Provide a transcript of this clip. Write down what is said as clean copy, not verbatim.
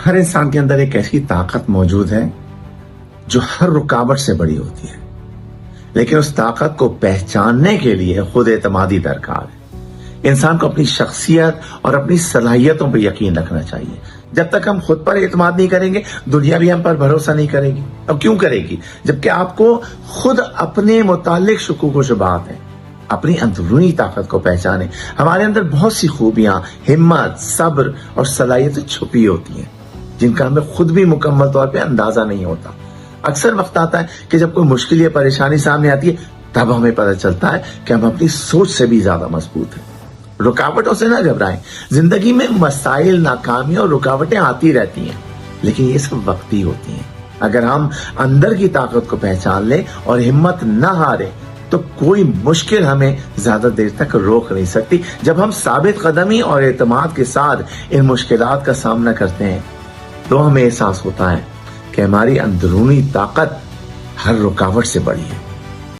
ہر انسان کے اندر ایک ایسی طاقت موجود ہے جو ہر رکاوٹ سے بڑی ہوتی ہے، لیکن اس طاقت کو پہچاننے کے لیے خود اعتمادی درکار ہے۔ انسان کو اپنی شخصیت اور اپنی صلاحیتوں پہ یقین رکھنا چاہیے۔ جب تک ہم خود پر اعتماد نہیں کریں گے، دنیا بھی ہم پر بھروسہ نہیں کرے گی۔ اب کیوں کرے گی؟ جبکہ آپ کو خود اپنے متعلق شکوک و شبہات ہیں۔ اپنی اندرونی طاقت کو پہچانیں۔ ہمارے اندر بہت سی خوبیاں، ہمت، صبر اور صلاحیتیں چھپی ہوتی ہیں جن کا ہمیں خود بھی مکمل طور پہ اندازہ نہیں ہوتا۔ اکثر وقت آتا ہے کہ جب کوئی مشکل یا پریشانی سامنے آتی ہے، تب ہمیں پتہ چلتا ہے کہ ہم اپنی سوچ سے بھی زیادہ مضبوط ہیں۔ رکاوٹوں سے نہ گھبرائیں۔ زندگی میں مسائل، ناکامیاں اور رکاوٹیں آتی رہتی ہیں، لیکن یہ سب وقتی ہوتی ہیں۔ اگر ہم اندر کی طاقت کو پہچان لیں اور ہمت نہ ہاریں تو کوئی مشکل ہمیں زیادہ دیر تک روک نہیں سکتی۔ جب ہم ثابت قدمی اور اعتماد کے ساتھ ان مشکلات کا سامنا کرتے ہیں تو ہمیں احساس ہوتا ہے کہ ہماری اندرونی طاقت ہر رکاوٹ سے بڑی ہے۔